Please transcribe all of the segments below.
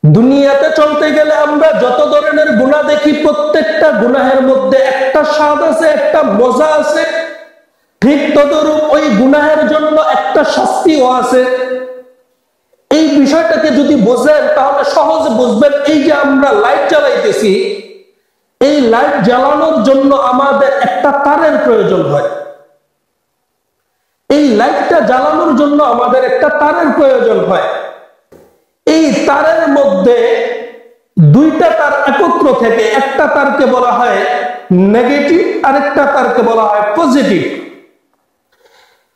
দুনিয়াতে চলতে গেলে আমরা যত ধরনের গুনাহ দেখি, প্রত্যেকটা গুনাহের মধ্যে একটা স্বাদ আছে, একটা মজা আছে। ঠিক তদরূপ ওই গুনাহের জন্য একটা শাস্তিও আছে। এই বিষয়টাকে যদি বোঝেন তাহলে সহজে বুঝবেন। এই যে আমরা লাইট জ্বালাইতেছি, এই লাইট জ্বালানোর জন্য আমাদের একটা তারের প্রয়োজন হয়। এই লাইটটা জ্বালানোর জন্য আমাদের একটা তারের প্রয়োজন হয়। এই তারের মধ্যে দুইটা তার একত্র থেকে একটা তারকে বলা হয় নেগেটিভ, আরেকটা তারকে বলা হয় পজিটিভ।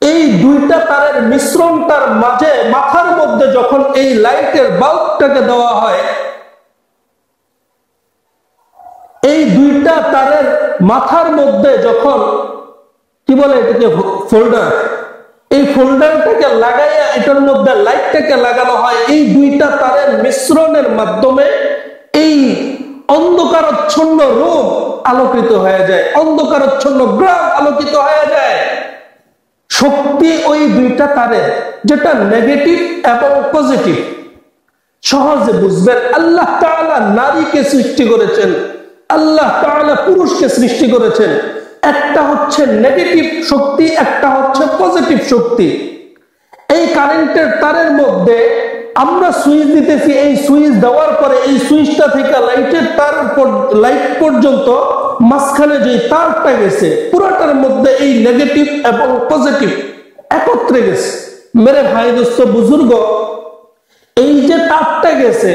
এই দুইটা তারের মিশ্রণটার মাঝে মাথার মধ্যে যখন এই লাইটের বাল্বটাকে দেওয়া হয়, এই দুইটা তারের মাথার মধ্যে যখন কি বলে এটাকে ফোল্ডার, এই ফোল্ডারটাকে লাগাইয়া এটার মধ্যে লাইটটাকে লাগানো হয়। এই দুইটা তারের মিশ্রণের মাধ্যমে এই অন্ধকারাচ্ছন্ন রুম আলোকিত হয়ে যায়, অন্ধকারাচ্ছন্ন গ্রাম আলোকিত হয়ে যায়। শক্তি ওই দুইটা তারের, যেটা নেগেটিভ এবং পজিটিভ। সহজে বুঝবেন, আল্লাহ তাআলা নারীকে সৃষ্টি করেছেন, আল্লাহ তাআলা পুরুষকে সৃষ্টি করেছেন। একটা হচ্ছে নেগেটিভ শক্তি, একটা হচ্ছে পজিটিভ শক্তি। এই কারেন্টের তারের মধ্যে আমরা সুইচ দিতেছি, এই সুইচ দেওয়ার পরে এই সুইচটা থেকে লাইটের তার লাইট পর্যন্ত মাঝখানে যে তারটা গেছে, পুরোটার মধ্যে এই নেগেটিভ এবং পজিটিভ একত্রে গেছে। মেরে ভাই দোস্ত বুজুর্গ, এই যে তারটা গেছে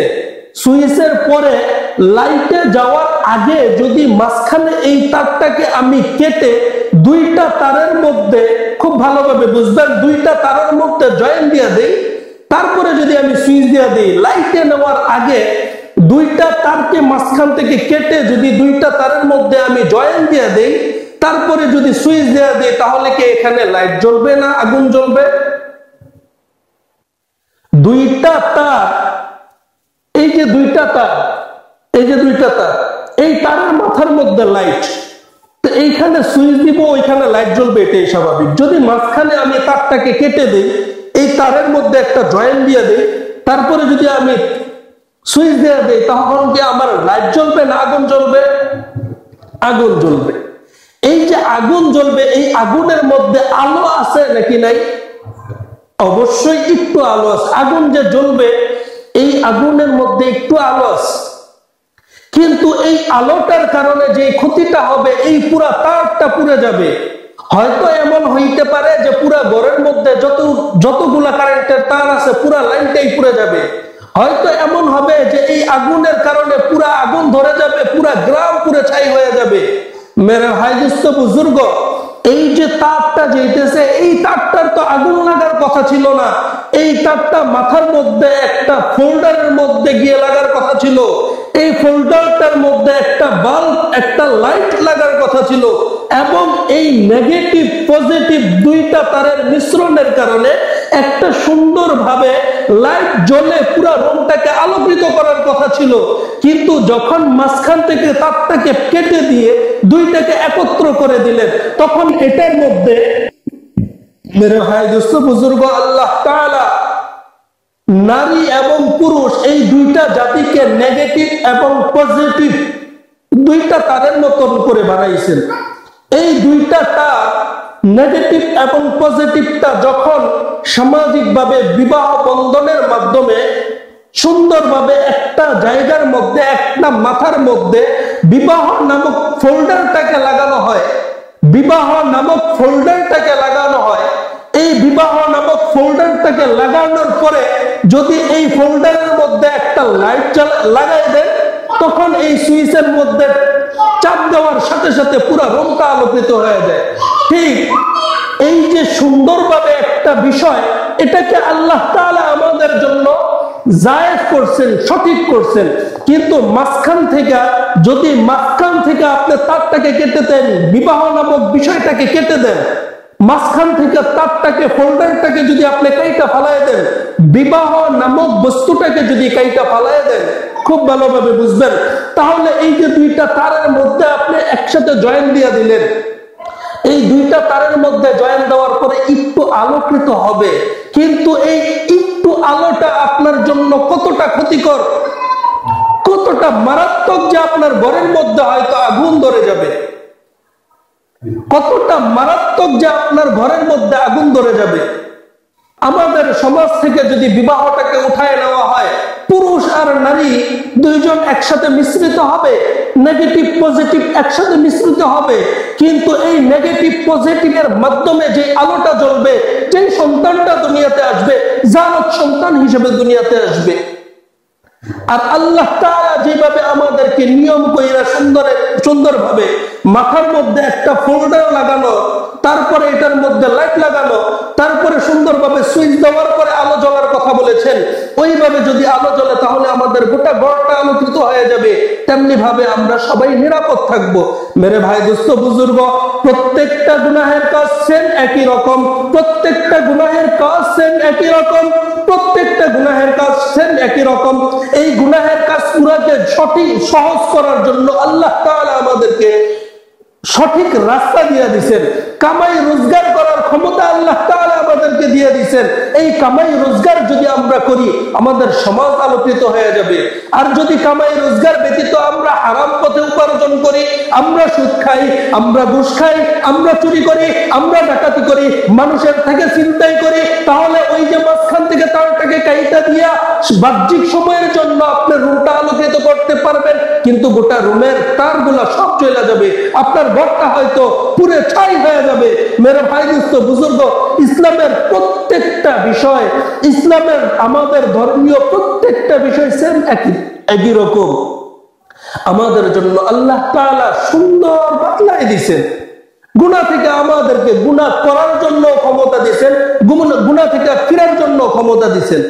সুইচের পরে লাইটে যাওয়ার আগে যদি মাঝখানে এই তারটাকে আমি কেটে দুইটা তারের মধ্যে, খুব ভালোভাবে বুঝবেন, দুইটা তারের মধ্যে জয়েন দিয়ে দেই, তারপরে যদি আমি সুইচ দিয়ে দিই, লাইটে নেওয়ার আগে দুইটা তারকে মাঝখান থেকে কেটে যদি দুইটা তারের মধ্যে আমি জয়েন দিয়ে দেই, তারপরে যদি সুইচ দিয়ে দিই, তাহলে কি এখানে লাইট জ্বলবে না আগুন জ্বলবে? দুইটা তার, এই যে দুইটা তার, এই যে দুইটা তার, এই তারের মাথার মধ্যে লাইট, তো এইখানে সুইচ দিব, ওইখানে লাইট জ্বলবে, এটাই স্বাভাবিক। যদি মাঝখানে আমি তারটাকে কেটে দিই, এই তারের মধ্যে একটা জয়েন দিয়ে দিই, তারপরে যদি আমি সুইচ দিয়ে দিই, তখন কি আমার লাইট জ্বলবে না আগুন জ্বলবে? আগুন জ্বলবে। এই যে আগুন জ্বলবে, এই আগুনের মধ্যে আলো আছে নাকি নাই? অবশ্যই একটু আলো আছে। আগুন যে জ্বলবে, এই আগুনের মধ্যে একটু আলো আছে, কিন্তু এই আলোটার কারণে যে ক্ষতিটা হবে, এই পুরা তারটা পুড়ে যাবে। হয়তো এমন হইতে পারে যে পুরা ঘরের মধ্যে যতগুলা কারেন্টের তার আছে পুরা লাইনটাই পুড়ে যাবে। হয়তো এমন হবে যে এই আগুনের কারণে পুরা আগুন ধরে যাবে, পুরা গ্রাম পুড়ে ছাই হয়ে যাবে। মেরে ভাই দোস্ত বুজুর্গ, এই যে তারটা যেতেছে, এই তারটার তো আগুন লাগার কথা ছিল না। এই তারটা মাথার মধ্যে একটা ফোল্ডারের মধ্যে গিয়ে লাগার কথা ছিল। এই ফোল্ডারটার মধ্যে একটা বাল্ব, একটা লাইট লাগার কথা ছিল, এবং এই নেগেটিভ পজিটিভ দুইটা তারের মিশ্রণের কারণে একটা সুন্দরভাবে লাইট জ্বলে পুরো রুমটাকে আলোকিত করার কথা ছিল। কিন্তু যখন মাঝখান থেকে তারটাকে কেটে দিয়ে দুইটাকে একত্র করে দিলেন, তখন এটার মধ্যে মেরে ভাই দোস্ত বুজুর্গ, আল্লাহ তাআলা নারী এবং পুরুষ এই দুইটা জাতিকে নেগেটিভ এবং পজিটিভ দুইটা তারের মতন করে বানাইছেন। এই দুইটা তার নেগেটিভ এবং পজিটিভটা যখন সামাজিকভাবে বিবাহ বন্ধনের মাধ্যমে সুন্দরভাবে একটা জায়গার মধ্যে, একটা মাথার মধ্যে বিবাহ নামক ফোল্ডারটাকে লাগানো হয়, বিবাহ নামক ফোল্ডারটাকে লাগানো হয়, এই বিবাহ নামক ফোল্ডারটাকে লাগানোর পরে যদি এই ফোল্ডারের মধ্যে একটা লাইট লাগাই দেন, তখন এই সুইচের মধ্যে চাপ দেওয়ার সাথে সাথে পুরো রুমটা আলোকিত হয়ে যায়। ঠিক এই যে সুন্দরভাবে একটা বিষয়, এটাকে আল্লাহ তাআলা আমাদের জন্য জায়েজ করছেন, সঠিক করছেন। কিন্তু মাঝখান থেকে আপনি তারটাকে কেটে দেন, বিবাহ নামক বিষয়টাকে কেটে দেন, মাঝখান থেকে তারটাকে ফোল্ডারটাকে যদি আপনি কাইটা ফালাই দেন, বিবাহ নামক বস্তুটাকে যদি কাইটা ফালাই দেন, খুব ভালোভাবে বুঝবেন, তাহলে এই যে দুইটা তারের মধ্যে আপনি একসাথে জয়েন দিয়ে দিলেন, এই দুইটা তারের মধ্যে জয়েন দেওয়ার পরে একটু আলোকিত হবে, কিন্তু এই একটু আলোটা আপনার জন্য কতটা ক্ষতিকর, কতটা মারাত্মক যে আপনার ঘরের মধ্যে হয়তো আগুন ধরে যাবে, কতটা মারাত্মক যে আপনার ঘরের মধ্যে আগুন ধরে যাবে। আমাদের সমাজ থেকে যদি বিবাহটাকে উঠায় নেওয়া হয়, পুরুষ আর নারী দুইজন একসাথে মিশ্রিত হবে, নেগেটিভ পজিটিভ একসাথে মিশ্রিত হবে, কিন্তু এই নেগেটিভ পজিটিভের মাধ্যমে যে আলোটা জ্বলবে, যে সন্তানটা দুনিয়াতে আসবে, জান্নাত সন্তান হিসেবে দুনিয়াতে আসবে। আর আল্লাহ তাআলা যেভাবে আমাদেরকে নিয়ম কইরা সুন্দরভাবে মাথার মধ্যে একটা ফোল্ডার লাগানো, তারপরে এটার মধ্যে লাইট লাগানো, তারপরে সুন্দরভাবে সুইচ দেওয়ার পরে আলো জ্বলার কথা বলেছেন, ওইভাবে যদি আলো জ্বলে তাহলে আমাদের গোটা ঘরটা আলোকিত হয়ে যাবে। তেমনি ভাবে আমরা সবাই নিরাপদ থাকবো। মেরে ভাই, দোস্ত, বুজুর্গ, প্রত্যেকটা গুনাহের কাজ সেম একই রকম, প্রত্যেকটা গুনাহের কাজ সেম একই রকম, প্রত্যেকটা গুনাহের কাজ সেম একই রকম। এই গুনাহের কাজ পুরাকে সঠিক সহজ করার জন্য আল্লাহ তাআলা আমাদেরকে সঠিক রাস্তা দিয়ে দিয়েছেন। কামাই রোজগার করার ক্ষমতা আল্লাহ তাআলা আমাদেরকে দিয়ে দিয়েছেন। এই কামাই রোজগার যদি আমরা করি, আমাদের সমাজ আলোকিত হয়ে যাবে। আর যদি কামাই রোজগার ব্যতীত আমরা হারাম পথে উপার্জন করি, আমরা সুদ খাই, আমরা ঘুষ খাই, আমরা চুরি করি, আমরা ডাকাতি করি, মানুষের থেকে ছিনতাই করি, তাহলে ওই যে মাঝখান থেকে তারটাকে কাইটা দিয়া বাহ্যিক সময়ের জন্য আপনি রুমটা আলোকিত করতে পারবেন, কিন্তু গোটা রুমের তারগুলা সব চলে যাবে, আপনার ঘরটা হয়তো পুরো ছাই হয়ে যাবে। মেরে ভাই, দোস্ত, বুজুর্গ, ইসলামের প্রত্যেকটা বিষয়, ইসলামের আমাদের ধর্মীয় প্রত্যেকটা বিষয় সেম একই রকম। আমাদের জন্য আল্লাহ তাআলা সুন্দর বাতলাই দিয়েছেন। গুনাহ থেকে আমাদেরকে গুনাহ করার জন্য ক্ষমতা দিয়েছেন, গুনাহ থেকে ফিরার জন্য ক্ষমতা দিয়েছেন।